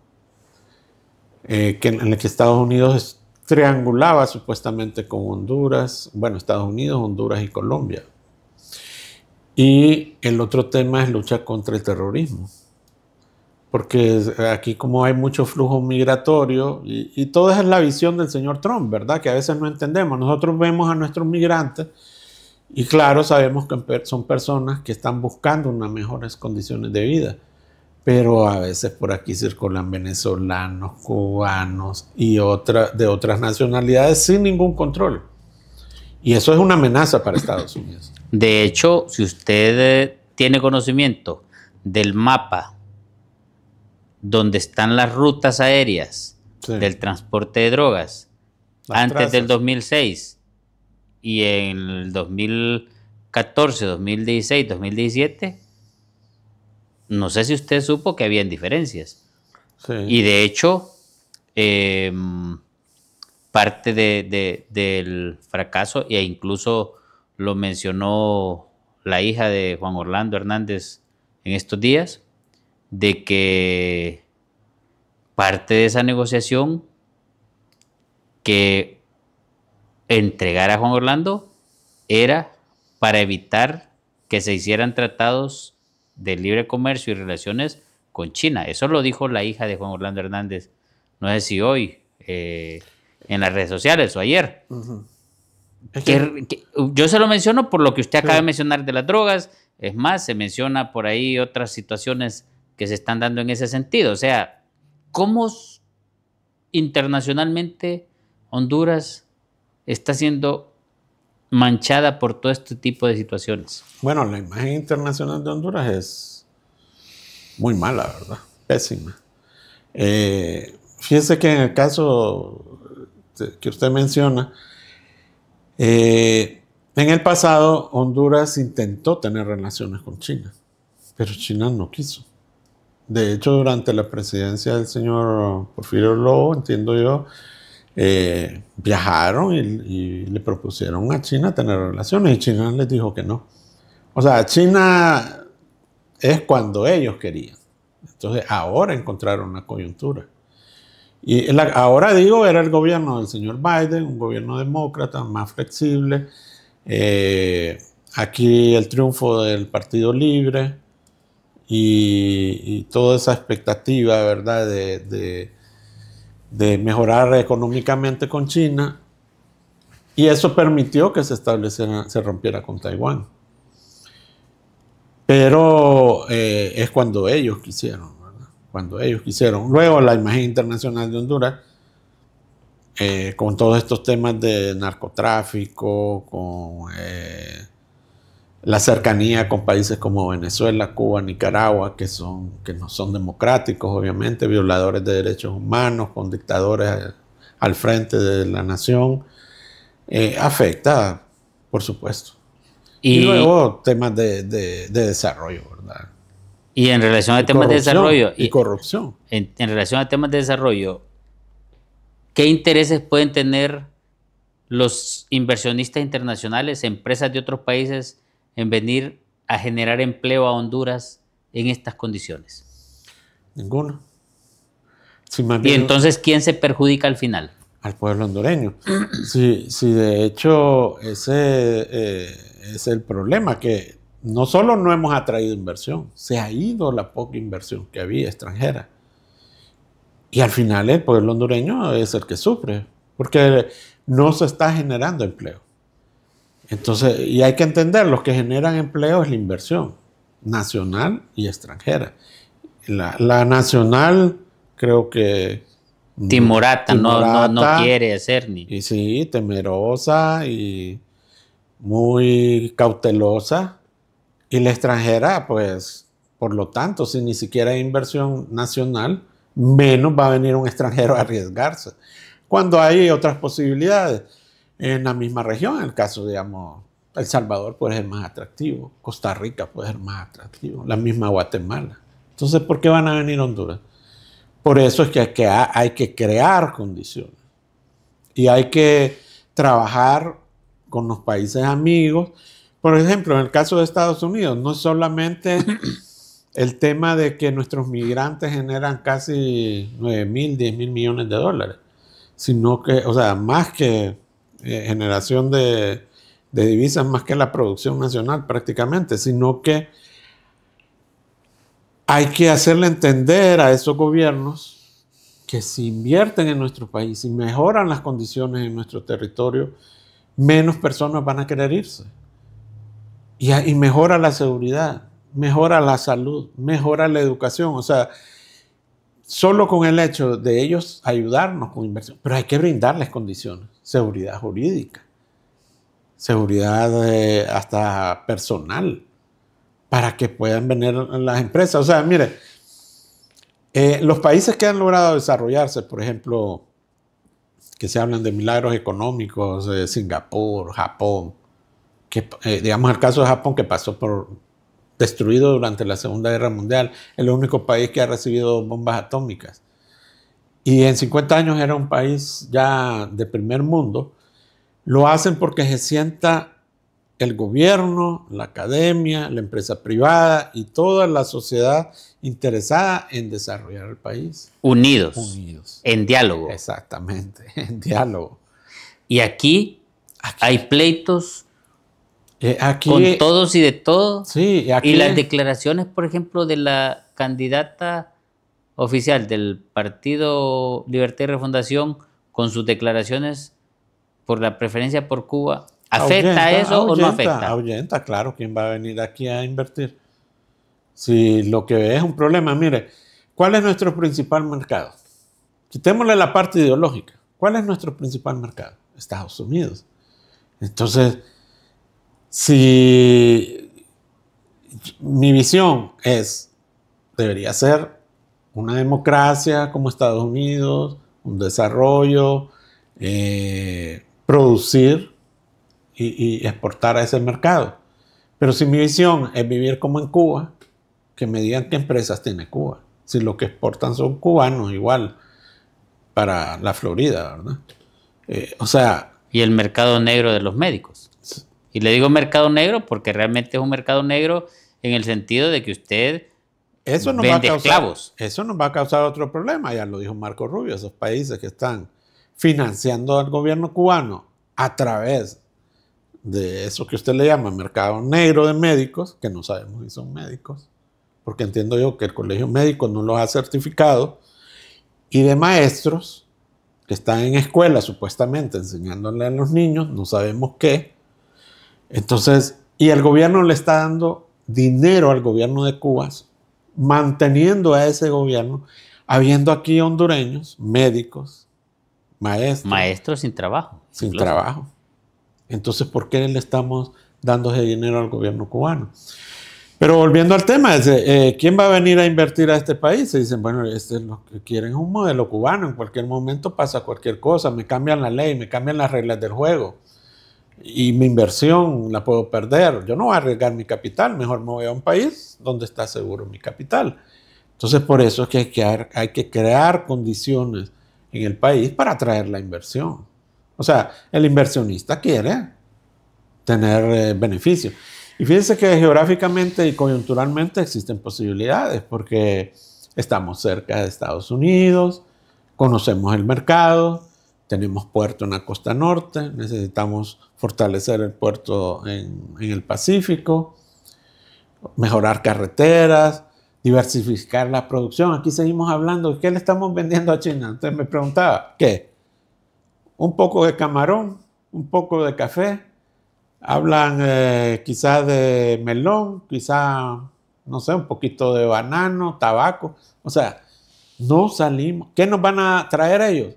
en el que Estados Unidos triangulaba supuestamente con Honduras, bueno, Estados Unidos, Honduras y Colombia. Y el otro tema es lucha contra el terrorismo, porque aquí como hay mucho flujo migratorio, y todo es la visión del señor Trump, ¿verdad? Que a veces no entendemos. Nosotros vemos a nuestros migrantes y claro, sabemos que son personas que están buscando unas mejores condiciones de vida, pero a veces por aquí circulan venezolanos, cubanos y de otras nacionalidades sin ningún control. Y eso es una amenaza para Estados Unidos. De hecho, si usted tiene conocimiento del mapa donde están las rutas aéreas del transporte de drogas antes del 2006 y en el 2014, 2016, 2017, no sé si usted supo que habían diferencias. Sí. Y de hecho, parte del fracaso, e incluso lo mencionó la hija de Juan Orlando Hernández en estos días, de que parte de esa negociación que entregara a Juan Orlando era para evitar que se hicieran tratados de libre comercio y relaciones con China. Eso lo dijo la hija de Juan Orlando Hernández, no sé si hoy, en las redes sociales o ayer. Uh-huh. Yo se lo menciono por lo que usted acaba de mencionar de las drogas. Es más, se menciona por ahí otras situaciones que se están dando en ese sentido. O sea, ¿cómo internacionalmente Honduras está siendo manchada por todo este tipo de situaciones? Bueno, la imagen internacional de Honduras es muy mala, ¿verdad? Pésima. Fíjese que en el caso que usted menciona, en el pasado Honduras intentó tener relaciones con China, pero China no quiso. De hecho, durante la presidencia del señor Porfirio Lobo, entiendo yo, viajaron y le propusieron a China tener relaciones y China les dijo que no. O sea, China es cuando ellos querían. Entonces, ahora encontraron una coyuntura. Y ahora digo, era el gobierno del señor Biden, un gobierno demócrata, más flexible. Aquí el triunfo del Partido Libre y toda esa expectativa, ¿verdad?, de mejorar económicamente con China. Y eso permitió que se rompiera con Taiwán. Pero es cuando ellos quisieron. Cuando ellos quisieron. Luego la imagen internacional de Honduras, con todos estos temas de narcotráfico, con la cercanía con países como Venezuela, Cuba, Nicaragua, que no son democráticos, obviamente, violadores de derechos humanos, con dictadores al frente de la nación, afecta, por supuesto. Y luego temas de desarrollo, ¿verdad? Y en relación a temas de desarrollo y corrupción. En relación a temas de desarrollo, ¿qué intereses pueden tener los inversionistas internacionales, empresas de otros países, en venir a generar empleo a Honduras en estas condiciones? Ninguno. Y entonces, ¿quién se perjudica al final? Al pueblo hondureño. Sí, de hecho, ese es el problema, que no solo no hemos atraído inversión, se ha ido la poca inversión que había extranjera. Y al final el pueblo hondureño es el que sufre, porque no se está generando empleo. Entonces, y hay que entender, los que generan empleo es la inversión nacional y extranjera. La nacional, creo que timorata, no quiere hacer ni. Y sí, temerosa y muy cautelosa. Y la extranjera, pues, por lo tanto, si ni siquiera hay inversión nacional, menos va a venir un extranjero a arriesgarse. Cuando hay otras posibilidades en la misma región, en el caso, digamos, El Salvador puede ser más atractivo, Costa Rica puede ser más atractivo, la misma Guatemala. Entonces, ¿por qué van a venir a Honduras? Por eso es que hay que crear condiciones y hay que trabajar con los países amigos. Por ejemplo, en el caso de Estados Unidos, no es solamente el tema de que nuestros migrantes generan casi 9,000, 10,000 millones de dólares, sino que, o sea, más que generación de divisas, más que la producción nacional prácticamente, sino que hay que hacerle entender a esos gobiernos que si invierten en nuestro país y mejoran las condiciones en nuestro territorio, menos personas van a querer irse. Y mejora la seguridad, mejora la salud, mejora la educación. O sea, solo con el hecho de ellos ayudarnos con inversión, pero hay que brindarles condiciones, seguridad jurídica, seguridad hasta personal, para que puedan venir las empresas. O sea, mire, los países que han logrado desarrollarse, por ejemplo, que se hablan de milagros económicos, Singapur, Japón, que digamos el caso de Japón, que pasó por destruido durante la Segunda Guerra Mundial, es el único país que ha recibido bombas atómicas. Y en 50 años era un país ya de primer mundo. Lo hacen porque se sienta el gobierno, la academia, la empresa privada y toda la sociedad interesada en desarrollar el país. Unidos. En diálogo. Exactamente, en diálogo. Y aquí hay pleitos con todos y de todo. Sí, y las declaraciones, por ejemplo, de la candidata oficial del Partido Libertad y Refundación, con sus declaraciones por la preferencia por Cuba, ¿afecta eso o no afecta? Ahuyenta, claro, ¿quién va a venir aquí a invertir? Si lo que es un problema, mire, ¿cuál es nuestro principal mercado? Quitémosle la parte ideológica. ¿Cuál es nuestro principal mercado? Estados Unidos. Entonces, si mi visión debería ser una democracia como Estados Unidos, un desarrollo, producir y exportar a ese mercado. Pero si mi visión es vivir como en Cuba, que me digan qué empresas tiene Cuba. Si lo que exportan son cubanos, igual para la Florida, ¿verdad? O sea... Y el mercado negro de los médicos. Y le digo mercado negro porque realmente es un mercado negro en el sentido de que usted vende esclavos. Eso nos va a causar otro problema, ya lo dijo Marco Rubio, esos países que están financiando al gobierno cubano a través de eso que usted le llama mercado negro de médicos, que no sabemos si son médicos, porque entiendo yo que el colegio médico no los ha certificado, y de maestros que están en escuelas supuestamente enseñándole a los niños, no sabemos qué. Entonces, y el gobierno le está dando dinero al gobierno de Cuba, manteniendo a ese gobierno, habiendo aquí hondureños, médicos, maestros. Maestros sin trabajo. Sin trabajo. Entonces, ¿por qué le estamos dando ese dinero al gobierno cubano? Pero volviendo al tema, ¿quién va a venir a invertir a este país? Se dicen, bueno, es lo que quieren es un modelo cubano, en cualquier momento pasa cualquier cosa, me cambian la ley, me cambian las reglas del juego y mi inversión la puedo perder. Yo no voy a arriesgar mi capital, mejor me voy a un país donde está seguro mi capital. Entonces, por eso es que hay que crear condiciones en el país para atraer la inversión. O sea, el inversionista quiere tener beneficios. Y fíjense que geográficamente y coyunturalmente existen posibilidades porque estamos cerca de Estados Unidos, conocemos el mercado, tenemos puerto en la costa norte, necesitamos fortalecer el puerto en el Pacífico, mejorar carreteras, diversificar la producción. Aquí seguimos hablando, ¿qué le estamos vendiendo a China? Entonces me preguntaba, ¿qué? Un poco de camarón, un poco de café. Hablan quizás de melón, quizás, no sé, un poquito de banano, tabaco. O sea, no salimos. ¿Qué nos van a traer ellos?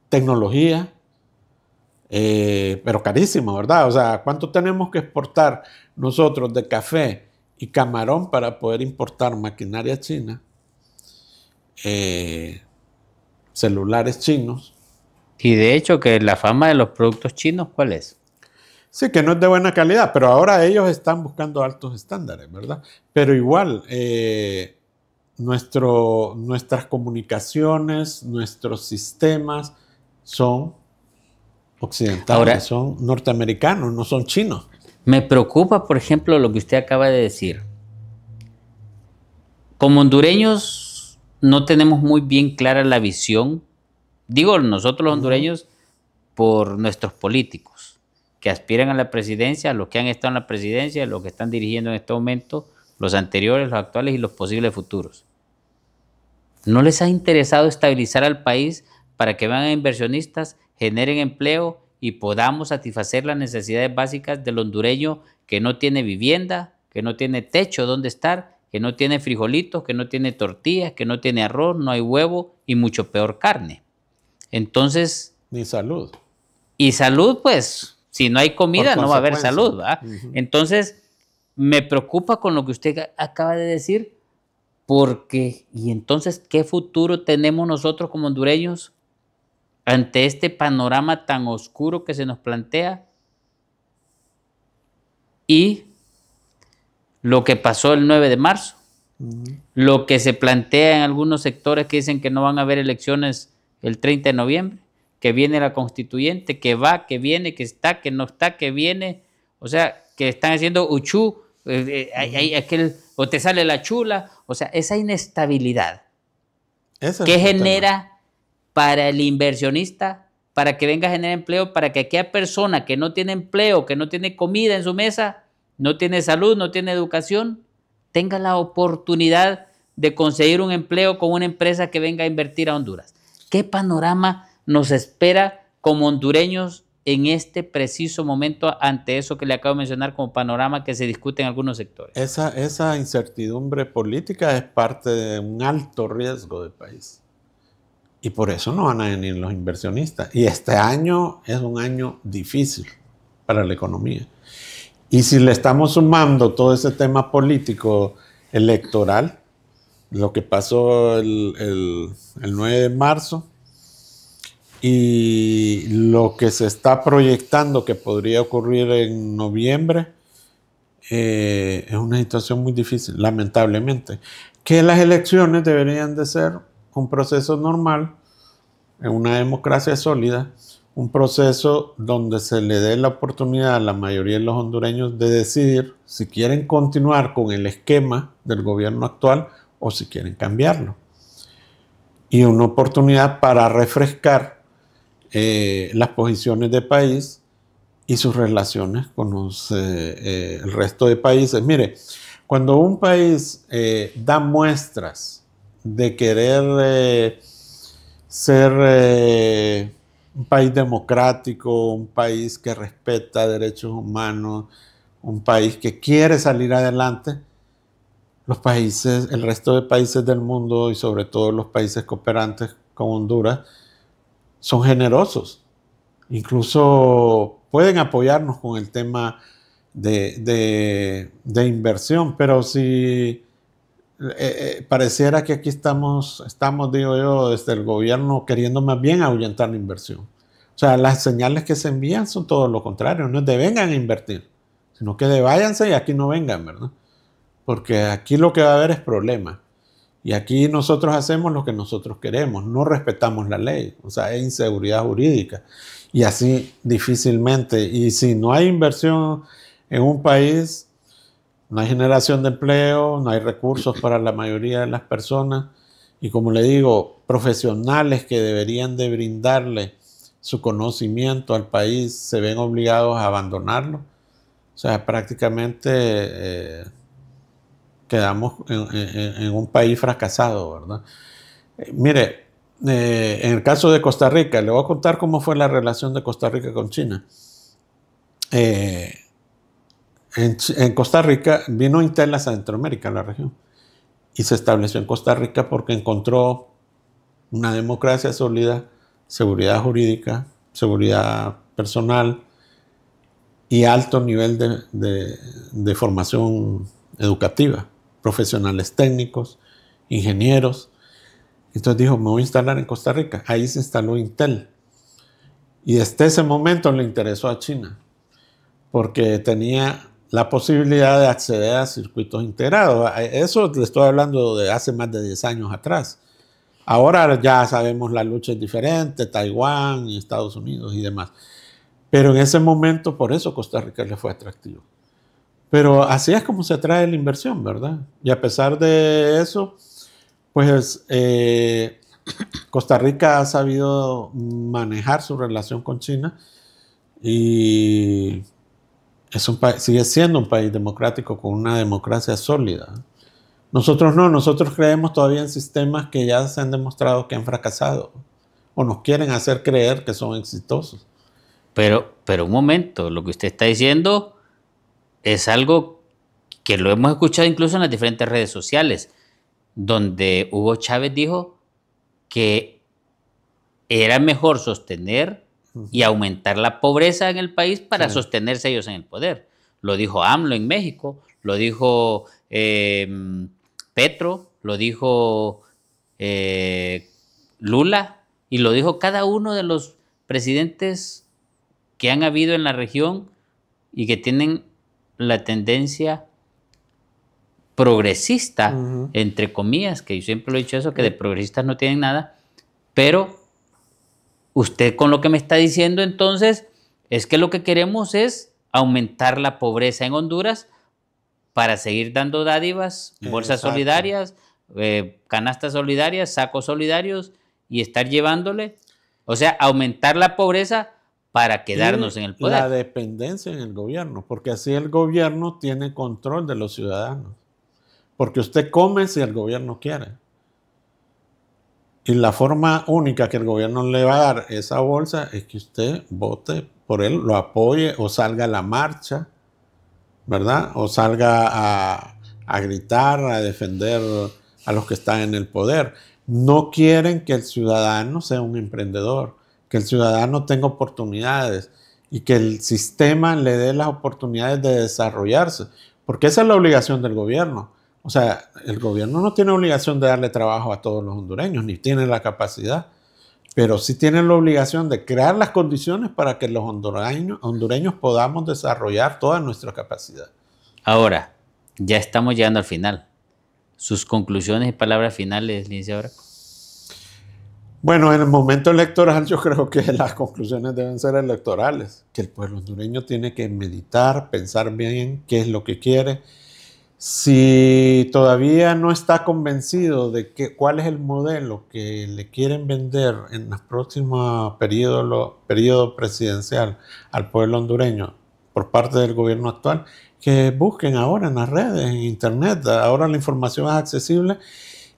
Tecnología, pero carísimo, ¿verdad? O sea, ¿cuánto tenemos que exportar nosotros de café y camarón para poder importar maquinaria china? Celulares chinos. Y de hecho que la fama de los productos chinos, ¿cuál es? Sí, que no es de buena calidad, pero ahora ellos están buscando altos estándares, ¿verdad? Pero igual, nuestras comunicaciones, nuestros sistemas son occidentales, ahora, son norteamericanos, no son chinos. Me preocupa, por ejemplo, lo que usted acaba de decir. Como hondureños no tenemos muy bien clara la visión. Digo nosotros los hondureños por nuestros políticos que aspiran a la presidencia, los que han estado en la presidencia, los que están dirigiendo en este momento, los anteriores, los actuales y los posibles futuros. ¿No les ha interesado estabilizar al país para que vengan inversionistas, generen empleo y podamos satisfacer las necesidades básicas del hondureño que no tiene vivienda, que no tiene techo donde estar, que no tiene frijolitos, que no tiene tortillas, que no tiene arroz, no hay huevo y mucho peor carne? Entonces... Ni salud. Y salud, pues, si no hay comida no va a haber salud, ¿verdad? Entonces, me preocupa con lo que usted acaba de decir, porque, y entonces, ¿qué futuro tenemos nosotros como hondureños ante este panorama tan oscuro que se nos plantea? Y lo que pasó el 9 de marzo, lo que se plantea en algunos sectores que dicen que no van a haber elecciones el 30 de noviembre, que viene la constituyente, que va, que viene, que está, que no está, que viene, o sea, que están haciendo uchú, o te sale la chula, o sea, esa inestabilidad que genera para el inversionista, para que venga a generar empleo, para que aquella persona que no tiene empleo, que no tiene comida en su mesa, no tiene salud, no tiene educación, tenga la oportunidad de conseguir un empleo con una empresa que venga a invertir a Honduras. ¿Qué panorama nos espera como hondureños en este preciso momento ante eso que le acabo de mencionar como panorama que se discute en algunos sectores? Esa incertidumbre política es parte de un alto riesgo del país. Y por eso no van a venir los inversionistas. Y este año es un año difícil para la economía. Y si le estamos sumando todo ese tema político electoral, lo que pasó el 9 de marzo, y lo que se está proyectando que podría ocurrir en noviembre, es una situación muy difícil, lamentablemente. Que las elecciones deberían de ser un proceso normal, en una democracia sólida, un proceso donde se le dé la oportunidad a la mayoría de los hondureños de decidir si quieren continuar con el esquema del gobierno actual o si quieren cambiarlo. Y una oportunidad para refrescar las posiciones del país y sus relaciones con el resto de países. Mire, cuando un país da muestras de querer ser un país democrático, un país que respeta derechos humanos, un país que quiere salir adelante, los países, el resto de países del mundo y sobre todo los países cooperantes como Honduras, son generosos. Incluso pueden apoyarnos con el tema de inversión, pero si pareciera que aquí estamos, digo yo, desde el gobierno queriendo más bien ahuyentar la inversión. O sea, las señales que se envían son todo lo contrario, no es de vengan a invertir, sino que de váyanse y aquí no vengan, ¿verdad? Porque aquí lo que va a haber es problema. Y aquí nosotros hacemos lo que nosotros queremos, no respetamos la ley, o sea, hay inseguridad jurídica. Y así difícilmente, y si no hay inversión en un país, no hay generación de empleo, no hay recursos para la mayoría de las personas. Y como le digo, profesionales que deberían de brindarle su conocimiento al país se ven obligados a abandonarlo. O sea, prácticamente quedamos en un país fracasado, ¿verdad? Mire, en el caso de Costa Rica, le voy a contar cómo fue la relación de Costa Rica con China. En Costa Rica vino Intel a Centroamérica, a la región, y se estableció en Costa Rica porque encontró una democracia sólida, seguridad jurídica, seguridad personal y alto nivel de formación educativa, profesionales técnicos, ingenieros. Entonces dijo, me voy a instalar en Costa Rica. Ahí se instaló Intel. Y desde ese momento le interesó a China, porque tenía la posibilidad de acceder a circuitos integrados. Eso le estoy hablando de hace más de 10 años atrás. Ahora ya sabemos la lucha es diferente, Taiwán y Estados Unidos y demás. Pero en ese momento, por eso Costa Rica le fue atractivo. Pero así es como se atrae la inversión, ¿verdad? Y a pesar de eso, pues Costa Rica ha sabido manejar su relación con China y sigue siendo un país democrático con una democracia sólida. Nosotros no, nosotros creemos todavía en sistemas que ya se han demostrado que han fracasado o nos quieren hacer creer que son exitosos. Pero un momento, lo que usted está diciendo es algo que lo hemos escuchado incluso en las diferentes redes sociales, donde Hugo Chávez dijo que era mejor sostener y aumentar la pobreza en el país para sostenerse ellos en el poder. Lo dijo AMLO en México, lo dijo Petro, lo dijo Lula y lo dijo cada uno de los presidentes que han habido en la región y que tienen la tendencia progresista, entre comillas, que yo siempre lo he dicho eso, que de progresistas no tienen nada, pero usted con lo que me está diciendo entonces es que lo que queremos es aumentar la pobreza en Honduras para seguir dando dádivas, bolsas solidarias, canastas solidarias, sacos solidarios y estar llevándole, o sea, aumentar la pobreza para quedarnos en el poder. La dependencia en el gobierno, porque así el gobierno tiene control de los ciudadanos. Porque usted come si el gobierno quiere. Y la forma única que el gobierno le va a dar esa bolsa es que usted vote por él, lo apoye o salga a la marcha, ¿verdad? O salga a gritar, a defender a los que están en el poder. No quieren que el ciudadano sea un emprendedor, que el ciudadano tenga oportunidades y que el sistema le dé las oportunidades de desarrollarse, porque esa es la obligación del gobierno. O sea, el gobierno no tiene obligación de darle trabajo a todos los hondureños, ni tiene la capacidad, pero sí tiene la obligación de crear las condiciones para que los hondureños podamos desarrollar toda nuestra capacidad. Ahora, ya estamos llegando al final. Sus conclusiones y palabras finales, licenciado Braco. Bueno, en el momento electoral yo creo que las conclusiones deben ser electorales, que el pueblo hondureño tiene que meditar, pensar bien qué es lo que quiere. Si todavía no está convencido de cuál es el modelo que le quieren vender en el próximo periodo presidencial al pueblo hondureño por parte del gobierno actual, que busquen ahora en las redes, en internet. Ahora la información es accesible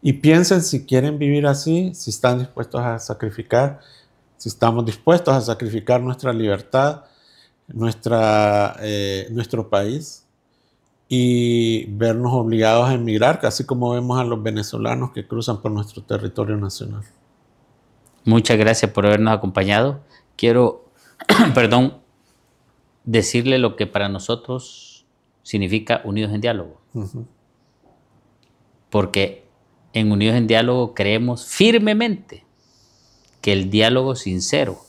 y piensen si quieren vivir así, si están dispuestos a sacrificar, si estamos dispuestos a sacrificar nuestra libertad, nuestro país, y vernos obligados a emigrar, casi como vemos a los venezolanos que cruzan por nuestro territorio nacional. Muchas gracias por habernos acompañado. Quiero, decirle lo que para nosotros significa Unidos en Diálogo. Porque en Unidos en Diálogo creemos firmemente que el diálogo sincero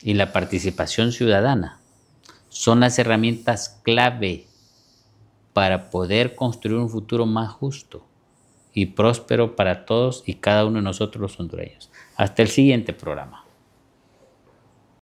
y la participación ciudadana son las herramientas clave para poder construir un futuro más justo y próspero para todos y cada uno de nosotros los hondureños. Hasta el siguiente programa.